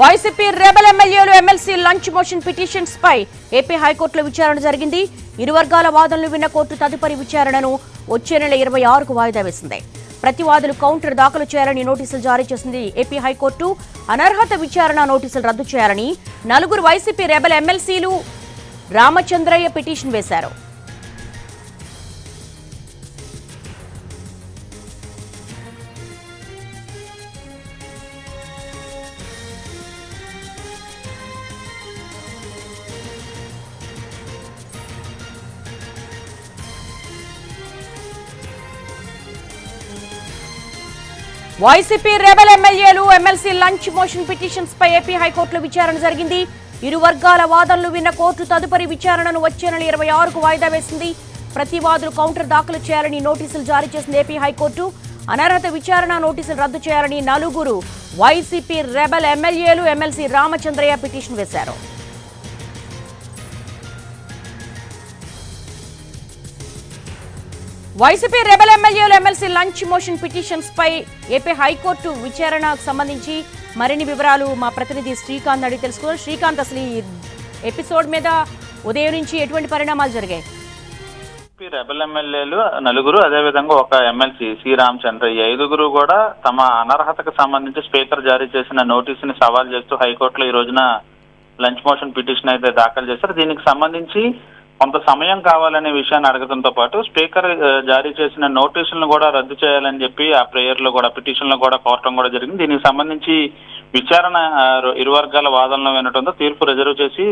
YCP rebel ఎమ్మెల్యేలు MLC lunch motion petitions పై AP హైకోర్టులో విచారణ జరిగింది. ఇరు వర్గాల వాదనలు విన్న కోర్టు తదుపరి విచారణను వచ్చే నెల 26కు వాయిదా వేసింది. ప్రతివాదులు కౌంటర్ దాఖలు చేయాలని నోటీసులు జారీ చేసింది ఏపీ హైకోర్టు. అనర్హత విచారణ నోటీసులు రద్దు చేయాలని 4 వైసీపీ రెబల్ ఎమ్మెల్సీలు రామచంద్రయ్య పిటిషన్ వేశారు. వైసీపీ రెబల్ ఎమ్మెల్యేలు ఎమ్మెల్సీ లంచ్ మోషన్ పిటిషన్స్ పై ఏపీ హైకోర్టులో విచారణ జరిగింది. ఇరు వర్గాల వాదనలు విన్న కోర్టు తదుపరి విచారణను వచ్చే నెల 26కు వాయిదా వేసింది. ప్రతివాదులు కౌంటర్ దాఖలు చేయాలని నోటీసులు జారీ చేసింది ఏపీ హైకోర్టు. అనర్హత విచారణ నోటీసులు రద్దు చేయాలని 4 వైసీపీ రెబల్ ఎమ్మెల్యేలు ఎమ్మెల్సీ రామచంద్రయ్య పిటిషన్ వేశారు. వైసీపీ రెబల్ ఎమ్మెల్యేలు ఎమ్మెల్సీ లంచ్ మోషన్ పిటిషన్స్ పై ఏపీ హైకోర్టు విచారణకు సంబంధించి మరిన్ని వివరాలు మా ప్రతినిధి శ్రీకాంత్ అడిగి తెలుసుకున్నారు. శ్రీకాంత్, అసలు ఈ ఎపిసోడ్ మీద ఉదయం నుంచి ఎటువంటి పరిణామాలు జరిగాయి? రెబల్ ఎమ్మెల్యేలు 4, అదేవిధంగా ఒక ఎమ్మెల్సీ సి రామచంద్రయ్య 5 కూడా తమ అనర్హతకు సంబంధించి స్పీకర్ జారీ చేసిన నోటీసుని సవాల్ చేస్తూ హైకోర్టులో ఈ రోజున లంచ్ మోషన్ పిటిషన్ అయితే దాఖలు చేశారు. దీనికి సంబంధించి కొంత సమయం కావాలనే విషయాన్ని అడగడంతో పాటు స్పీకర్ జారీ చేసిన నోటీసులను కూడా రద్దు చేయాలని చెప్పి ఆ ప్రేయర్ లో కూడా పిటిషన్ లో కూడా కోరటం కూడా జరిగింది. దీనికి సంబంధించి విచారణ ఇరు వర్గాల వాదనలు వినడంతో తీర్పు రిజర్వ్ చేసి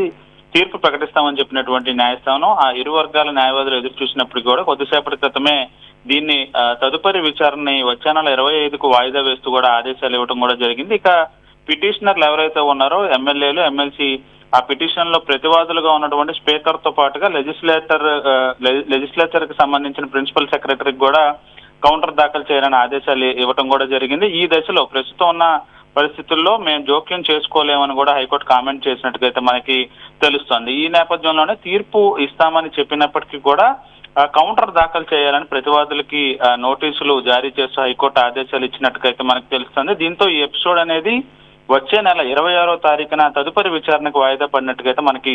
తీర్పు ప్రకటిస్తామని చెప్పినటువంటి న్యాయస్థానం ఆ ఇరు వర్గాల న్యాయవాదులు ఎదురు చూసినప్పటికీ కూడా కొద్దిసేపటి క్రితమే దీన్ని తదుపరి విచారణని వచ్చే నెల 25కు వాయిదా వేస్తూ కూడా ఆదేశాలు ఇవ్వడం కూడా జరిగింది. ఇక పిటిషనర్లు ఎవరైతే ఉన్నారో ఎమ్మెల్యేలు ఎమ్మెల్సీ ఆ పిటిషన్ లో ప్రతివాదులుగా ఉన్నటువంటి స్పీకర్ తో పాటుగా లెజిస్లేచర్ కి సంబంధించిన ప్రిన్సిపల్ సెక్రటరీకి కూడా కౌంటర్ దాఖలు చేయాలని ఆదేశాలు ఇవ్వటం కూడా జరిగింది. ఈ దశలో ప్రస్తుతం ఉన్న పరిస్థితుల్లో మేము జోక్యం చేసుకోలేమని కూడా హైకోర్టు కామెంట్ చేసినట్టుగా మనకి తెలుస్తోంది. ఈ నేపథ్యంలోనే తీర్పు ఇస్తామని చెప్పినప్పటికీ కూడా కౌంటర్ దాఖలు చేయాలని ప్రతివాదులకి నోటీసులు జారీ చేస్తూ హైకోర్టు ఆదేశాలు ఇచ్చినట్టుగా మనకు తెలుస్తుంది. దీంతో ఈ ఎపిసోడ్ అనేది వచ్చే నెల 26వ తారీఖున తదుపరి విచారణకు వాయిదా పడినట్టుగా మనకి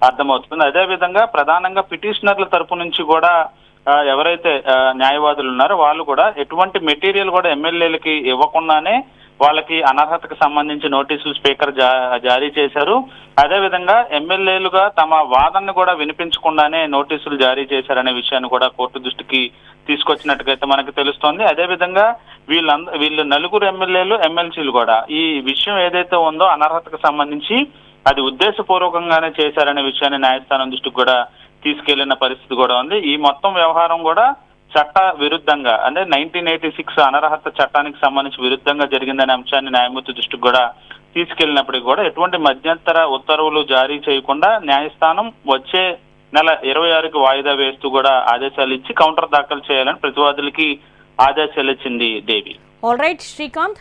అర్థమవుతుంది. అదేవిధంగా ప్రధానంగా పిటిషనర్ల తరపు నుంచి కూడా ఎవరైతే న్యాయవాదులు ఉన్నారో వాళ్ళు కూడా ఎటువంటి మెటీరియల్ కూడా ఎమ్మెల్యేలకి ఇవ్వకుండానే వాళ్ళకి అనర్హతకు సంబంధించి నోటీసులు స్పీకర్ జారీ చేశారు. అదేవిధంగా ఎమ్మెల్యేలుగా తమ వాదనను కూడా వినిపించకుండానే నోటీసులు జారీ చేశారనే విషయాన్ని కూడా కోర్టు దృష్టికి తీసుకొచ్చినట్టుగా మనకు తెలుస్తోంది. అదేవిధంగా వీళ్ళు 4 ఎమ్మెల్యేలు ఎమ్మెల్సీలు కూడా ఈ విషయం ఏదైతే ఉందో అనర్హతకు సంబంధించి అది ఉద్దేశపూర్వకంగానే చేశారనే విషయాన్ని న్యాయస్థానం దృష్టికి కూడా తీసుకెళ్లిన పరిస్థితి కూడా ఉంది. ఈ మొత్తం వ్యవహారం కూడా చట్ట విరుద్ధంగా అంటే 1986 అనర్హత చట్టానికి సంబంధించి విరుద్ధంగా జరిగిందనే అంశాన్ని న్యాయమూర్తి దృష్టికి కూడా తీసుకెళ్లినప్పటికీ కూడా ఎటువంటి మధ్యంతర ఉత్తర్వులు జారీ చేయకుండా న్యాయస్థానం వచ్చే నెల 26కి వాయిదా వేస్తూ కూడా ఆదేశాలు ఇచ్చి కౌంటర్ దాఖలు చేయాలని ప్రతివాదులకి ఆదేశాలు ఇచ్చింది. దేవి. All right Srikanth.